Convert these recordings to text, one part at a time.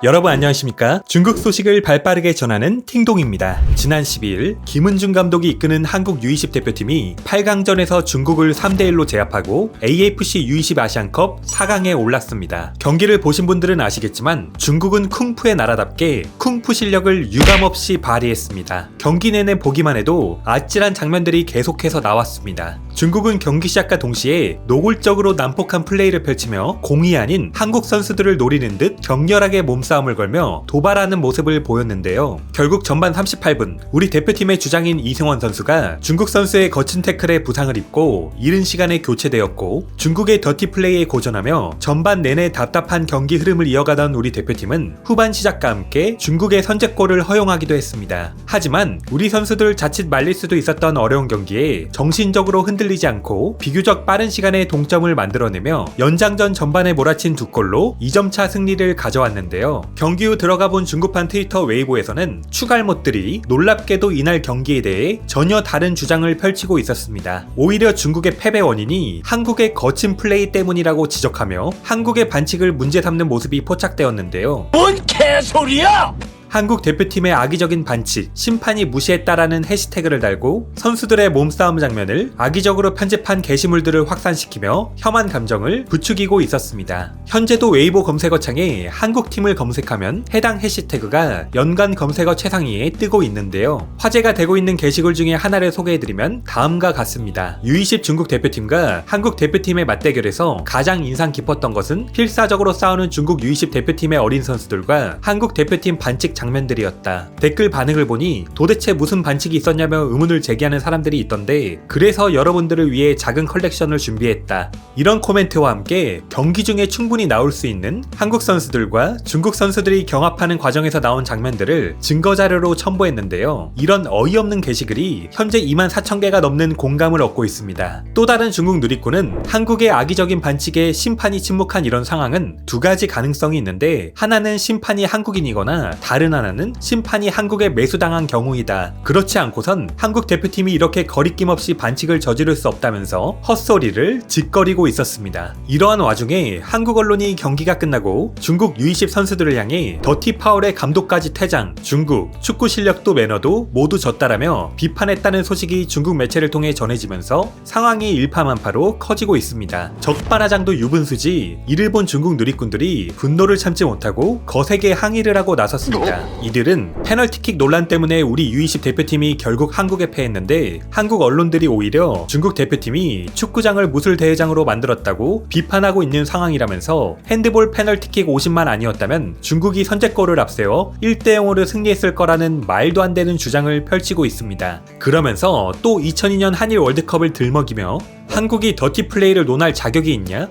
여러분 안녕하십니까? 중국 소식을 발빠르게 전하는 팅동입니다. 지난 12일 김은중 감독이 이끄는 한국 U20 대표팀이 8강전에서 중국을 3대1로 제압하고 AFC U20 아시안컵 4강에 올랐습니다. 경기를 보신 분들은 아시겠지만 중국은 쿵푸의 나라답게 쿵푸 실력을 유감없이 발휘했습니다. 경기 내내 보기만 해도 아찔한 장면들이 계속해서 나왔습니다. 중국은 경기 시작과 동시에 노골적으로 난폭한 플레이를 펼치며 공이 아닌 한국 선수들을 노리는 듯 격렬하게 몸싸움을 걸며 도발하는 모습을 보였는데요. 결국 전반 38분 우리 대표팀의 주장인 이승원 선수가 중국 선수의 거친 태클에 부상을 입고 이른 시간에 교체되었고 중국의 더티 플레이에 고전하며 전반 내내 답답한 경기 흐름을 이어가던 우리 대표팀은 후반 시작과 함께 중국의 선제골을 허용하기도 했습니다. 하지만 우리 선수들 자칫 말릴 수도 있었던 어려운 경기에 정신적으로 흔들리지 않고 비교적 빠른 시간에 동점을 만들어내며 연장전 전반에 몰아친 2골로 2점차 승리를 가져왔는데요. 경기 후 들어가본 중국판 트위터 웨이보에서는 추갈못들이 놀랍게도 이날 경기에 대해 전혀 다른 주장을 펼치고 있었습니다. 오히려 중국의 패배 원인이 한국의 거친 플레이 때문이라고 지적하며 한국의 반칙을 문제 삼는 모습이 포착되었는데요. 뭔 개소리야! 한국 대표팀의 악의적인 반칙, 심판이 무시했다라는 해시태그를 달고 선수들의 몸싸움 장면을 악의적으로 편집한 게시물들을 확산시키며 혐한 감정을 부추기고 있었습니다. 현재도 웨이보 검색어창에 한국팀을 검색하면 해당 해시태그가 연간 검색어 최상위에 뜨고 있는데요. 화제가 되고 있는 게시글 중에 하나를 소개해드리면 다음과 같습니다. U20 중국 대표팀과 한국 대표팀의 맞대결에서 가장 인상 깊었던 것은 필사적으로 싸우는 중국 U20 대표팀의 어린 선수들과 한국 대표팀 반칙 장면들이었다. 댓글 반응을 보니 도대체 무슨 반칙이 있었냐며 의문을 제기하는 사람들이 있던데 그래서 여러분들을 위해 작은 컬렉션을 준비했다. 이런 코멘트와 함께 경기 중에 충분히 나올 수 있는 한국 선수들과 중국 선수들이 경합하는 과정에서 나온 장면들을 증거자료로 첨부했는데요. 이런 어이없는 게시글이 현재 24,000개가 넘는 공감을 얻고 있습니다. 또 다른 중국 누리꾼은 한국의 악의적인 반칙에 심판이 침묵한 이런 상황은 두 가지 가능성이 있는데 하나는 심판이 한국인이거나 다른 하나는 심판이 한국에 매수당한 경우이다. 그렇지 않고선 한국 대표팀이 이렇게 거리낌 없이 반칙을 저지를 수 없다면서 헛소리를 짓거리고 있었습니다. 이러한 와중에 한국 언론이 경기가 끝나고 중국 U20 선수들을 향해 더티 파울의 감독까지 퇴장, 중국 축구 실력도 매너도 모두 졌다라며 비판했다는 소식이 중국 매체를 통해 전해지면서 상황이 일파만파로 커지고 있습니다. 적반하장도 유분수지 이를 본 중국 누리꾼들이 분노를 참지 못하고 거세게 항의를 하고 나섰습니다. 이들은 페널티킥 논란 때문에 우리 U20 대표팀이 결국 한국에 패했는데 한국 언론들이 오히려 중국 대표팀이 축구장을 무술 대회장으로 만들었다고 비판하고 있는 상황이라면서 핸드볼 페널티킥 50만 아니었다면 중국이 선제골을 앞세워 1대0으로 승리했을 거라는 말도 안 되는 주장을 펼치고 있습니다. 그러면서 또 2002년 한일 월드컵을 들먹이며 한국이 더티 플레이를 논할 자격이 있냐?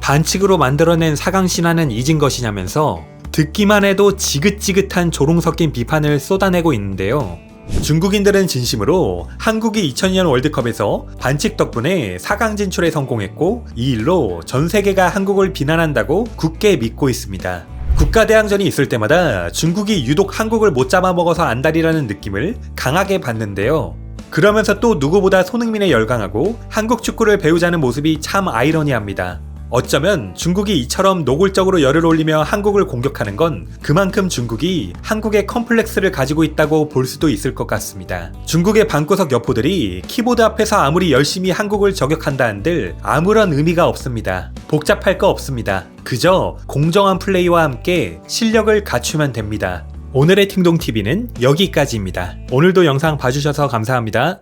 반칙으로 만들어낸 4강 신화는 잊은 것이냐면서 듣기만 해도 지긋지긋한 조롱 섞인 비판을 쏟아내고 있는데요. 중국인들은 진심으로 한국이 2002년 월드컵에서 반칙 덕분에 4강 진출에 성공했고 이 일로 전 세계가 한국을 비난한다고 굳게 믿고 있습니다. 국가대항전이 있을 때마다 중국이 유독 한국을 못 잡아먹어서 안달이라는 느낌을 강하게 받는데요. 그러면서 또 누구보다 손흥민에 열광하고 한국 축구를 배우자는 모습이 참 아이러니합니다. 어쩌면 중국이 이처럼 노골적으로 열을 올리며 한국을 공격하는 건 그만큼 중국이 한국의 컴플렉스를 가지고 있다고 볼 수도 있을 것 같습니다. 중국의 방구석 여포들이 키보드 앞에서 아무리 열심히 한국을 저격한다 한들 아무런 의미가 없습니다. 복잡할 거 없습니다. 그저 공정한 플레이와 함께 실력을 갖추면 됩니다. 오늘의 팅동TV는 여기까지입니다. 오늘도 영상 봐주셔서 감사합니다.